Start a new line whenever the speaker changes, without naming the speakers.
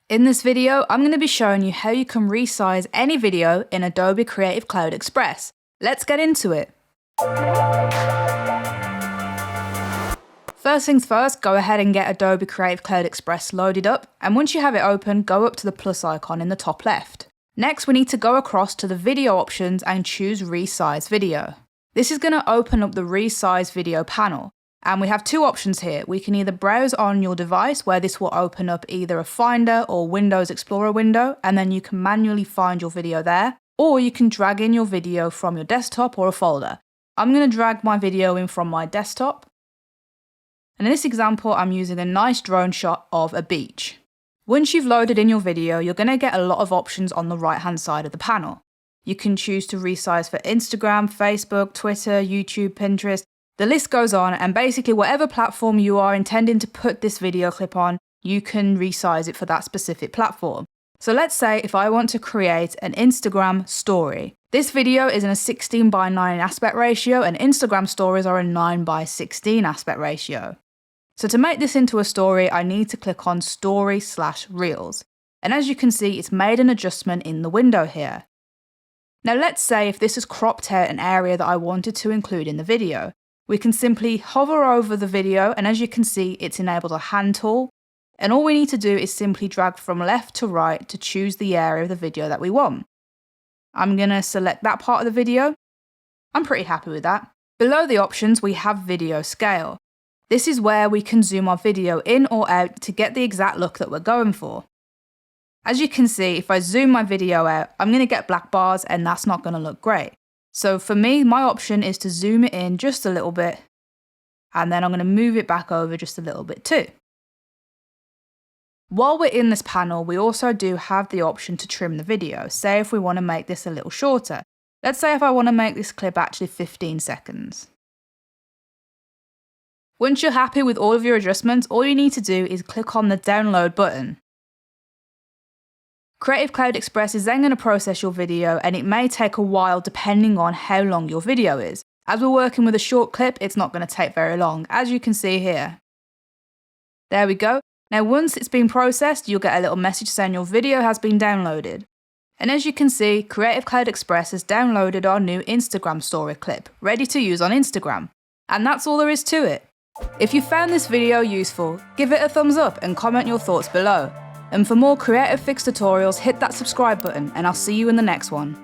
In this video, I'm going to be showing you how you can resize any video in Adobe Creative Cloud Express. Let's get into it. First things first, go ahead and get Adobe Creative Cloud Express loaded up, and once you have it open, go up to the plus icon in the top left. Next, we need to go across to the video options and choose Resize Video. This is going to open up the Resize Video panel. And we have two options here. We can either browse on your device, where this will open up either a Finder or Windows Explorer window, and then you can manually find your video there, or you can drag in your video from your desktop or a folder. I'm going to drag my video in from my desktop. And in this example, I'm using a nice drone shot of a beach. Once you've loaded in your video, you're going to get a lot of options on the right-hand side of the panel. You can choose to resize for Instagram, Facebook, Twitter, YouTube, Pinterest. The list goes on, and basically whatever platform you are intending to put this video clip on, you can resize it for that specific platform. So let's say if I want to create an Instagram story. This video is in a 16:9 aspect ratio, and Instagram stories are a 9:16 aspect ratio. So to make this into a story, I need to click on Story/Reels. And as you can see, it's made an adjustment in the window here. Now let's say if this has cropped out an area that I wanted to include in the video. We can simply hover over the video, and as you can see, it's enabled a hand tool. And all we need to do is simply drag from left to right to choose the area of the video that we want. I'm going to select that part of the video. I'm pretty happy with that. Below the options, we have video scale. This is where we can zoom our video in or out to get the exact look that we're going for. As you can see, if I zoom my video out, I'm going to get black bars, and that's not going to look great. So for me, my option is to zoom it in just a little bit, and then I'm going to move it back over just a little bit too. While we're in this panel, we also do have the option to trim the video. Say if we want to make this a little shorter. Let's say if I want to make this clip actually 15 seconds. Once you're happy with all of your adjustments, all you need to do is click on the download button. Creative Cloud Express is then going to process your video, and it may take a while depending on how long your video is. As we're working with a short clip, it's not going to take very long, as you can see here. There we go. Now once it's been processed, you'll get a little message saying your video has been downloaded. And as you can see, Creative Cloud Express has downloaded our new Instagram story clip, ready to use on Instagram. And that's all there is to it. If you found this video useful, give it a thumbs up and comment your thoughts below. And for more Creative Fix tutorials, hit that subscribe button, and I'll see you in the next one.